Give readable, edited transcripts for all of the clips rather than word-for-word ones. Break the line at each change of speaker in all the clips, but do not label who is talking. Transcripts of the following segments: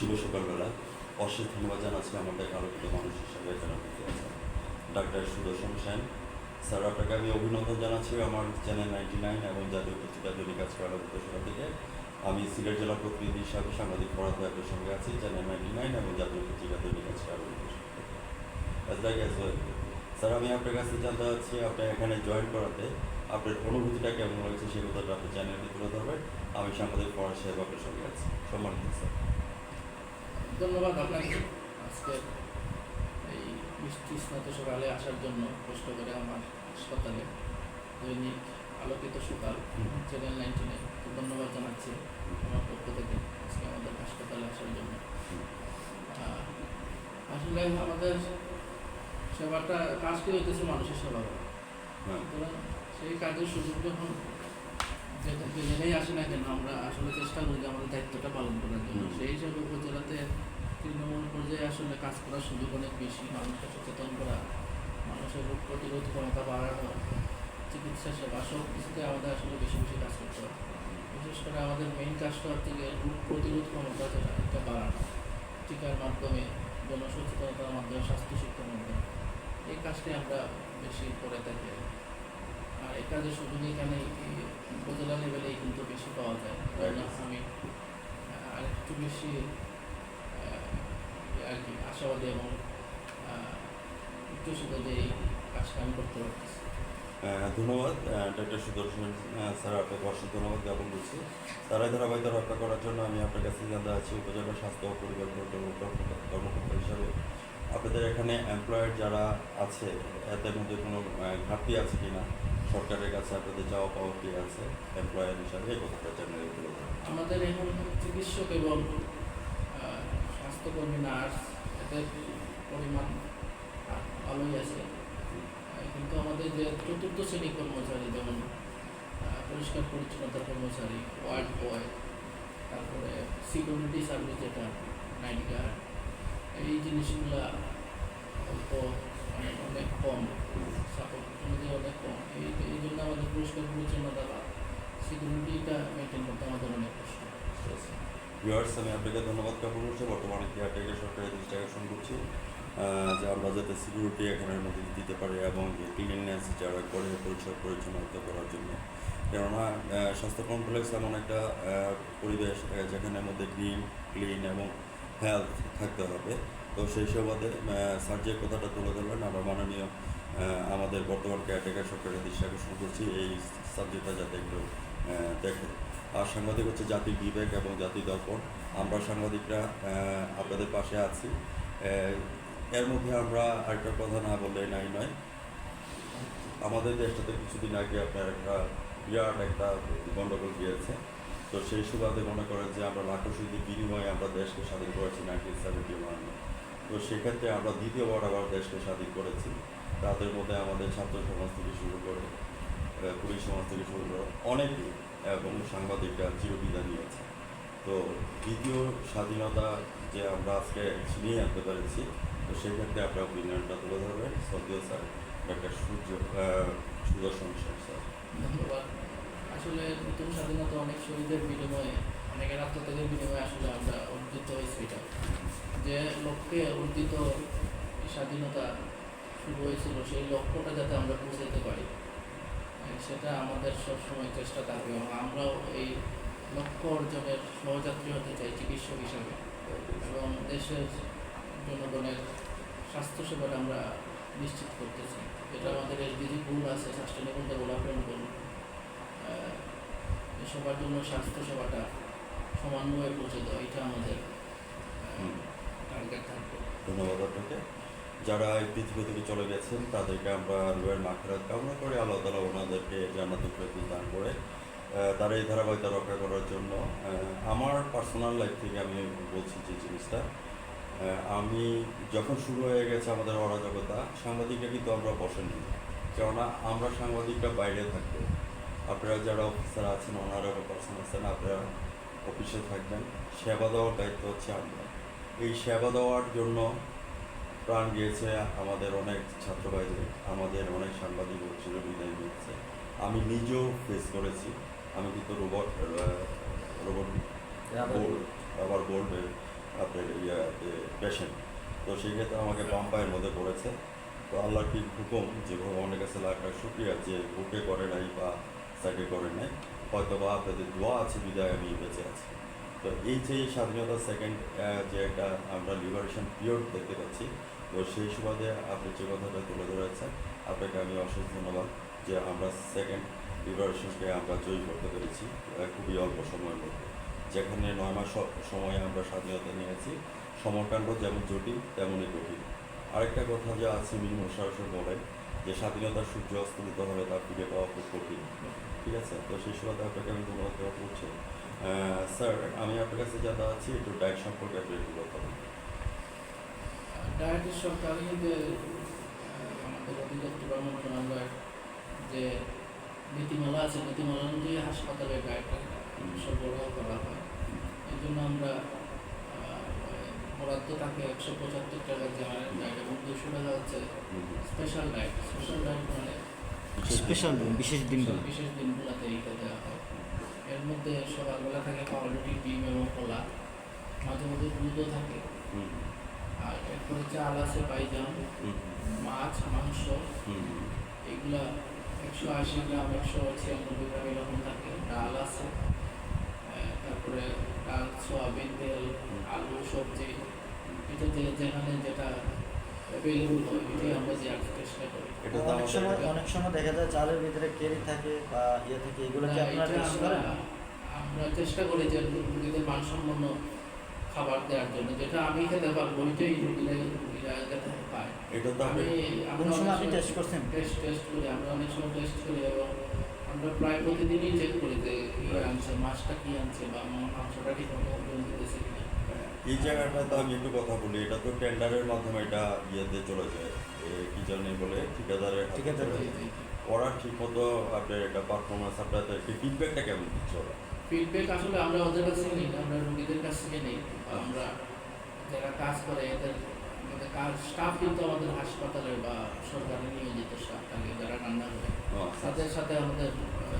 শুভ সকালবেলা। অশেষ ধন্যবাদ জানাচ্ছি আমাদের আলোকিত মানুষ হিসাবে যারা বেঁচে আছেন, ডাক্তার সুদর্শন সেন স্যার। আপনাকে আমি অভিনন্দন জানাচ্ছি আমার চ্যানেল 99 এবং জাতীয় পত্রিকা দৈনিক আজকের আলোকিত সেবা থেকে। আমি সিলেট জেলা প্রতিনিধি হিসাবে সাংবাদিক ফরাদ ভাইয়ের সঙ্গে আছি চ্যানেল 99 এবং জাতীয় পত্রিকা দৈনিক আজকের আলোকিত সেবা থেকে। স্যার, আমি আপনার কাছে জানতে চাচ্ছি আপনি এখানে জয়েন করাতে আপনার অনুভূতিটা কেমন হয়েছে সেই কথাটা আপনি চ্যানেলে তুলে ধরবেন। আমি সাংবাদিক ফরাদ সাহেব আপনার সঙ্গে আছি। সম্মানিত স্যার।
ধন্যবাদ আপনাকে আজকে এই মিষ্টি স্নাত সকালে আসার জন্য কষ্ট করে আমার হাসপাতালে দৈনিক আলোকিত সকাল চ্যানেল 99 ধন্যবাদ জানাচ্ছি আমার পক্ষ থেকে আজকে আমাদের হাসপাতালে আসার জন্য। আসলে আমাদের সেবাটা কাজটি হইতেছে মানুষের সেবা করা, সুতরাং সেই কাজের সুযোগ যখন যেখানেই আসে না কেন আমরা আসলে চেষ্টা করি যে আমাদের দায়িত্বটা পালন করার জন্য। সেই হিসাবে উপজেলাতে তৃণমূল পর্যায়ে আসলে কাজ করার সুযোগ অনেক বেশি, মানুষকে সচেতন করা, মানুষের রোগ প্রতিরোধ ক্ষমতা বাড়ানো, চিকিৎসা সেবা সব কিছুতে আমাদের আসলে বেশি বেশি কাজ করতে হবে। বিশেষ করে আমাদের মেইন কাজটা হচ্ছে গিয়ে রোগ প্রতিরোধ ক্ষমতা যেটা এটা বাড়ানো, টিকার মাধ্যমে, জনসচেতনতার মাধ্যমে, স্বাস্থ্য শিক্ষার মাধ্যমে, এই কাজটি আমরা বেশি করে থাকি। আর এই কাজের সুযোগ এখানে উপজেলা লেভেলেই কিন্তু বেশি পাওয়া যায়। আমি আরেকটু বেশি আর কি আশাবাদী এবং উচ্ছ্বসিত যে এই কাজটা আমি করতে পারতেছি।
ধন্যবাদ ডাক্তার সুদর্শন স্যার, আপনাকে অসংখ্য ধন্যবাদ জ্ঞাপন করছি। তারাই ধারাবাহিকতা রক্ষা করার জন্য আমি আপনার কাছে জানতে চাচ্ছি উপজেলা স্বাস্থ্য ও পরিবার কর্মকর্তা হিসাবে আপনাদের এখানে এমপ্লয়ার যারা আছে এদের মধ্যে কোনো ঘাটতি আছে কি না, সরকারের কাছে আপনাদের চাওয়া পাওয়া কি আছে এমপ্লয়ার হিসাবে, এই কথাটা চ্যানেলে তুলে ধরুন।
আমাদের এখন চিকিৎসক এবং স্বাস্থ্যকর্মী, নার্স এদের পরিমাণ ভালোই আছে, কিন্তু আমাদের যে চতুর্থ শ্রেণী কর্মচারী যেমন পরিষ্কার পরিচ্ছন্নতার কর্মচারী, ওয়ার্ড বয়, তারপরে সিকিউরিটি সার্ভিস যেটা নাইট গার্ড, এই জিনিসগুলা অল্প অনেক কম, সাপোর্ট অনুযায়ী অনেক কম। এই জন্য আমাদের পরিষ্কার পরিচ্ছন্নতা বা সিকিউরিটিটা মেনটেন করতে আমাদের অনেক কষ্ট।
ভিউয়ার্স, আমি আপনাকে ধন্যবাদ জ্ঞাপন করছি। বর্তমানে কেয়ারটেকার সরকারের দৃষ্টি আকর্ষণ করছি যে আমরা যাতে সিকিউরিটি এখানের মধ্যে দিতে পারি এবং যে ক্লিননেস যারা করে পরিষ্কার পরিচ্ছন্নতা করার জন্য। কেননা স্বাস্থ্য কমপ্লেক্স এমন একটা পরিবেশ যেখানের মধ্যে ক্লিন এবং হেলথ থাকতে হবে। তো সেই সুবাদে স্যার যে কথাটা তুলে ধরলেন আমরা মাননীয় আমাদের বর্তমান কেয়ারটেকার সরকারের দৃষ্টি আকর্ষণ করছি এই সাবজেক্টটা যাতে একটু দেখে। আর সাংবাদিক হচ্ছে জাতির বিবেক এবং জাতির দর্পণ। আমরা সাংবাদিকরা আপনাদের পাশে আছি। এর মধ্যে আমরা আরেকটা কথা না বললে নাই নয়, আমাদের দেশটাতে কিছুদিন আগে আপনার একটা বিরাট একটা গণ্ডগোল গিয়েছে। তো সেই সুবাদে মনে করেন যে আমরা লাখো শহীদের বিনিময়ে আমরা দেশকে স্বাধীন করেছি 1971। তো সেক্ষেত্রে আমরা দ্বিতীয়বার আবার দেশকে স্বাধীন করেছি। তাদের মধ্যে আমাদের ছাত্র সমাজ থেকে শুরু করে পুলিশ সমাজ থেকে শুরু করে অনেকেই এবং সাংবাদিকরা চিরবিদায় নিয়েছে। তো দ্বিতীয় স্বাধীনতা যে আমরা আজকে ছিনিয়ে আনতে পেরেছি, তো সেক্ষেত্রে আপনার অভিনয়টা তুলে ধরবেন শ্রদ্ধেয় স্যার ডাক্তার সুদর্শন স্যার।
ধন্যবাদ। আসলে নতুন স্বাধীনতা অনেক শহীদের বিনিময়ে, অনেকের আত্মত্যাগের বিনিময়ে আসলে আমরা অর্জিত হয়েছি। এটা যে লক্ষ্যে অর্জিত স্বাধীনতা শুরু হয়েছিল সেই লক্ষ্যটা যাতে আমরা পৌঁছাতে পারি সেটা আমাদের সবসময় চেষ্টা থাকবে এবং আমরাও এই লক্ষ্য অর্জনের সহযাত্রী হতে চাই চিকিৎসক হিসাবে এবং দেশের জনগণের স্বাস্থ্যসেবাটা আমরা নিশ্চিত করতেছি। এটা আমাদের এসডিজি গোল আছে, সাস্টেনেবল ডেভেলপমেন্ট গোল। সবার জন্য স্বাস্থ্যসেবাটা সমন্বয়ে পৌঁছে দেওয়া, এটা আমাদের টার্গেট থাকবে।
ধন্যবাদ আপনাকে। যারা এই পৃথিবী থেকে চলে গেছেন তাদেরকে আমরা রুহের মাগফিরাত কামনা করি, আল্লাহ তাআলা ওনাদেরকে জান্নাতুল ফেরদৌস দান করে তারা এই ধারাবাহিকতা রক্ষা করার জন্য। আমার পার্সোনাল লাইফ থেকে আমি বলছি যে জিনিসটা, আমি যখন শুরু হয়ে গেছে আমাদের অরাজকতা, সাংবাদিকরা কিন্তু আমরা বসেনি, কেননা আমরা সাংবাদিকরা বাইরে থাকবো। আপনারা যারা অফিসার আছেন, ওনারা পার্সন আছেন, আপনারা অফিসে থাকবেন, সেবা দেওয়ার দায়িত্ব হচ্ছে আমরা। এই সেবা দেওয়ার জন্য প্রাণ গিয়েছে আমাদের অনেক ছাত্র ভাইদের, আমাদের অনেক সাংবাদিক চিরবিদায় নিয়েছে। আমি নিজেও ফেস করেছি। আমি কিন্তু রোবট বোল্ডের আপনার পেশেন্ট। তো সেই ক্ষেত্রে আমাকে বাম পায়ের মধ্যে পড়েছে। তো আল্লাহর কি হুকুম যে ভগবানের কাছে লাখ লাখ শুক্রিয়া যে বুকে করে নাই বা সাইডে করে নাই, হয়তো বা আপনাদের দোয়া আছে বিদায় আমি বেঁচে আছি। তো এই যে স্বাধীনতা সেকেন্ড যে একটা আমরা লিবারেশন পিরিয়ড দেখতে পাচ্ছি, তো সেই সুবাদে আপনি যে কথাটা তুলে ধরেছেন, আপনাকে আমি অশেষ ধন্যবাদ যে আমরা সেকেন্ড লিবারেশনকে আমরা জয়ী করতে পেরেছি খুবই অল্প সময়ের মধ্যে। যেখানে 9 মাস সময়ে আমরা স্বাধীনতা নিয়েছি, সমরকাণ্ড যেমন জটিল তেমনই কঠিন। আরেকটা কথা যে আছে মিনিমাম সরাসরি বলেন যে স্বাধীনতার সূর্য অস্তমিত হলে তা ফিরে পাওয়া খুব কঠিন। ঠিক আছে, তো সেই সুবাদে আপনাকে আমি ধন্যবাদ দেওয়া করছি। স্যার, আমি আপনার কাছে জানতে চাচ্ছি একটু ডায়েট সম্পর্কে আপনি একটু কথা বলুন।
ডায়েটের সরকারি যে আমাদের অধিদপ্তর বা মন্ত্রণালয়ের যে নীতিমালা আছে, নীতিমালা অনুযায়ী হাসপাতালে ডায়েটটা সরবরাহ করা হয়। এই জন্য আমরা বরাদ্দ থাকে 175 টাকা জেনারেল ডায়েট এবং 200 টাকা হচ্ছে স্পেশাল ডায়েট। স্পেশাল ডায়েট মানে
বিশেষ দিনগুলো।
বিশেষ দিনগুলোতে এইটা দেওয়া হয়। এর মধ্যে সকালবেলা থাকে পাউরুটি, ডিম এবং কলা, মাঝে মধ্যে দুধও থাকে, আর এরপরে চাল আছে, পাইজাম, মাছ, মাংস, এগুলা 180 গ্রাম, 196 গ্রাম এরকম থাকে। ডাল আছে, তারপরে ডাল, সোয়াবিন তেল, আলু, সবজি, এটা যেখানে যেটা অ্যাভেলেবল হয় এটাই আমরা দেওয়ার চেষ্টা করি।
এটা তো
অনেক সময় দেখা যায় চালের ভিতরে কেরি থাকে বা ইয়ে থাকে, এগুলো কি
না,
আপনারা
এটা
টেস্ট করেন?
আমরা চেষ্টা করি যে রোগীদের মানসম্পন্ন খাবার দেওয়ার জন্য, যেটা আমি খেতে পারবো ওইটাই রোগীরা যাতে পায়।
এটা তো
আমি
কোন সময় আপনি টেস্ট করছেন?
টেস্ট করি, আমরা অনেক সময় টেস্ট করি এবং আমরা প্রায় প্রতিদিনই চেক করি যে কি আনছে, মাছটা কি আনছে বা মাংসটা ঠিক মতো ওজন দিতেছে কিনা।
এই জায়গাটা তো আমি একটু কথা বলি, এটা তো টেন্ডারের মাধ্যমে এটা ইয়েতে চলে যায়, কি জানি বলে ঠিকাদারের হাতে
ঠিকাদার।
চলে যায়। ওরা ঠিক মতো আপনার একটা পারফরমেন্স আপনাদের ফিডব্যাকটা কেমন দিচ্ছে ওরা?
ফিডব্যাক আসলে আমরা ওদের কাছে নিই না, আমরা রোগীদের কাছ থেকে নিই। আমরা যারা কাজ করে এদের আমাদের কাজ স্টাফ কিন্তু আমাদের হাসপাতালের বা সরকারি নিয়োজিত স্টাফ থাকে যারা রান্না করে, তাদের সাথে আমাদের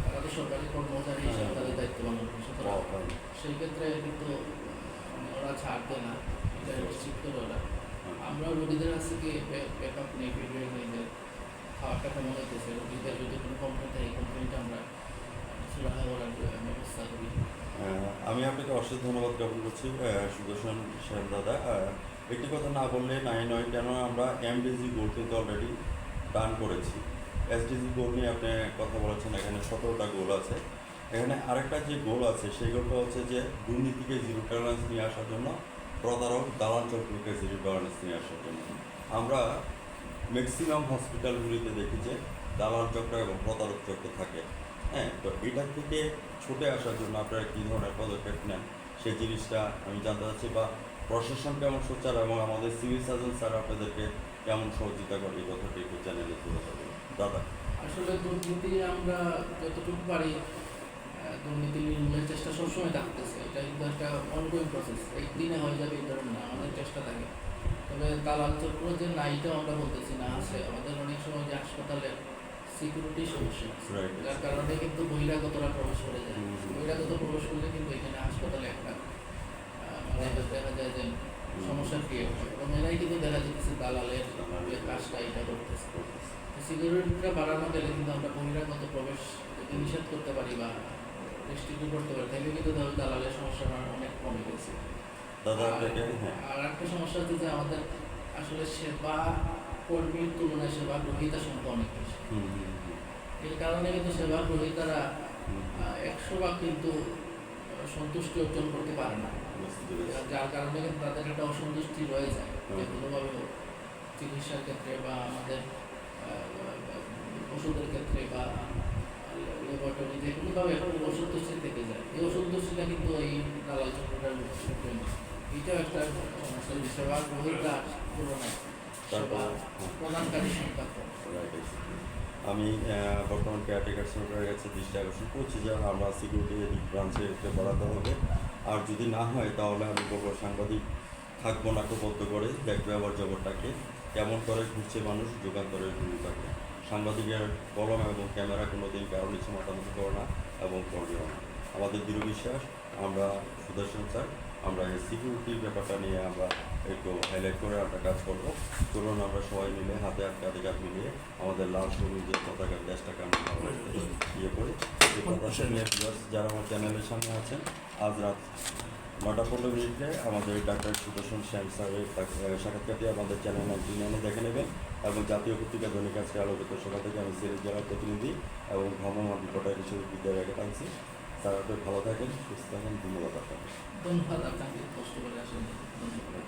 তারা তো সরকারি কর্মচারী হিসেবে তাদের দায়িত্ব পালন করে। সুতরাং সেই ক্ষেত্রে কিন্তু ওরা ছাড় দেয় না, এটা নিশ্চিত করে ওরা। আমরা রোগীদের কাছ থেকে ব্যাকআপ নিই, ফিডব্যাক নিই যে খাওয়াটা কেমন হইতেছে। রোগীদের যদি কোনো কমপ্লেন থাকে, কমপ্লেনটা আমরা সুরাহা করার ব্যবস্থা করি।
আমি আপনাকে অশেষ ধন্যবাদ জ্ঞাপন করছি সুদর্শন সাহেব দাদা। একটি কথা না বললে নাই নয়, কেন আমরা এমডিজি গোল কিন্তু অলরেডি ডান করেছি। এসডিজি গোল নিয়ে আপনি কথা বলেছেন, এখানে 17টা গোল আছে। এখানে আরেকটা যে গোল আছে সেই গোলটা হচ্ছে যে দুর্নীতিকে জিরো টলারেন্স নিয়ে আসার জন্য, প্রতারক দালাল চক্রকে জিরো টলারেন্স নিয়ে আসার জন্য। আমরা ম্যাক্সিমাম হসপিটালগুলিতে দেখি যে দালাল চক্র এবং প্রতারক চক্র থাকে। হ্যাঁ, তো এটার থেকে ছুটে আসার জন্য আপনারা কী ধরনের পদক্ষেপ নেন সেই জিনিসটা আমি জানতে চাচ্ছি, বা প্রশাসন কেমন সোচ্চার এবং আমাদের সিভিল সার্জন স্যার আপনাদেরকে কেমন সহযোগিতা করে, এই কথাটি একটু চ্যানেলে তুলে ধরবেন দাদা।
আসলে দুর্নীতি আমরা যতটুকু পারি দুর্নীতি নির্মূলের চেষ্টা সবসময় থাকতেছে। এটা কিন্তু একটা অনগোয়িং প্রসেস, একদিনে হয়ে যাবে এই ধরনের না, আমাদের চেষ্টা থাকে। তবে দালাল চক্র যে নাইটাও আমরা বলতেছি না, আছে। আমাদের অনেক সময় যে হাসপাতালে সিকিউরিটি সমস্যা আছে, যার কারণে কিন্তু বহিরাগতরা প্রবেশ করে যায়। বহিরাগত প্রবেশ করলে কিন্তু এখানে হাসপাতালে একটা মানে দেখা যায় যে সমস্যা ক্রিয়েট হয় এবং এরাই কিন্তু দেখা যাচ্ছে দালালের কাজটা এটা করতেছে। সিকিউরিটিটা বাড়ানো গেলে কিন্তু আমরা বহিরাগত প্রবেশ যদি নিষেধ করতে পারি বা রেস্ট্রিক্ট করতে পারি, তাহলে কিন্তু দালালের সমস্যাটা অনেক কমে গেছে। আর একটা সমস্যা হচ্ছে যে আমাদের আসলে সেবা কর্মীর তুলনায় সেবা গ্রহীতার সংখ্যা অনেক বেশি। এই কারণে কিন্তু সেবা গ্রহীতারা 100 কিন্তু সন্তুষ্টি অর্জন করতে পারে না, যার কারণে কিন্তু তাদের একটা অসন্তুষ্টি রয়ে যায় যে কোনোভাবে চিকিৎসার ক্ষেত্রে বা আমাদের ওষুধের ক্ষেত্রে বা ল্যাবরেটরি যে কোনোভাবে অসন্তুষ্টি থেকে যায়। এই অসন্তুষ্টিটা কিন্তু এই দালাল চক্রটার এইটাও একটা সমস্যা। সেবা গ্রহীতা তুলনায় প্রদানকারী সংখ্যা কম।
আমি বর্তমান কেয়ারটেকার সরকারের কাছে দৃষ্টি আকর্ষণ করছি যে আমরা সিকিউরিটি ব্রাঞ্চে বাড়াতে হবে, আর যদি না হয় তাহলে আমি বলবো সাংবাদিক থাকবো নাট্যবদ্ধ করে দেখবে আবার জগৎটাকে কেমন করে ঘুরছে মানুষ যুগান্তরের ভূমিকাকে। সাংবাদিকের কলম এবং ক্যামেরা কোনোদিন কারো নিচে মাতামাতি করে না এবং করবেও না। আমাদের দৃঢ় বিশ্বাস আমরা সুদর্শন স্যার আমরা এই সিকিউরিটির ব্যাপারটা নিয়ে আমরা একটু হাইলাইট করে আমরা কাজ করব। চলুন আমরা সবাই মিলে হাতে হাত কাঁধে কাঁধ মিলিয়ে আমাদের লাল সবুজ যে পতাকার দেশটাকে আমরা ভালোবাসতে ইয়ে করি। এই প্রত্যাশা নিয়ে viewers যারা আমার চ্যানেলের সামনে আছেন, আজ রাত 9:15 আমাদের ডাক্তার সুদর্শন শ্যাম স্যারের সাক্ষাৎকারটি আমাদের চ্যানেল টিউনে দেখে নেবেন এবং জাতীয় পত্রিকা দৈনিক আজকে আলোকিত সভা থেকে আমি সিলেট জেলার প্রতিনিধি এবং ভ্রমণ রিপোর্টার হিসেবে বিদ্যালয়ে টানছি। স্যার আপনি ভালো থাকেন, সুস্থ থাকেন, ধন্যবাদ আপনাকে।
ধন্যবাদ আপনাকে কষ্ট করে আসেন, ধন্যবাদ।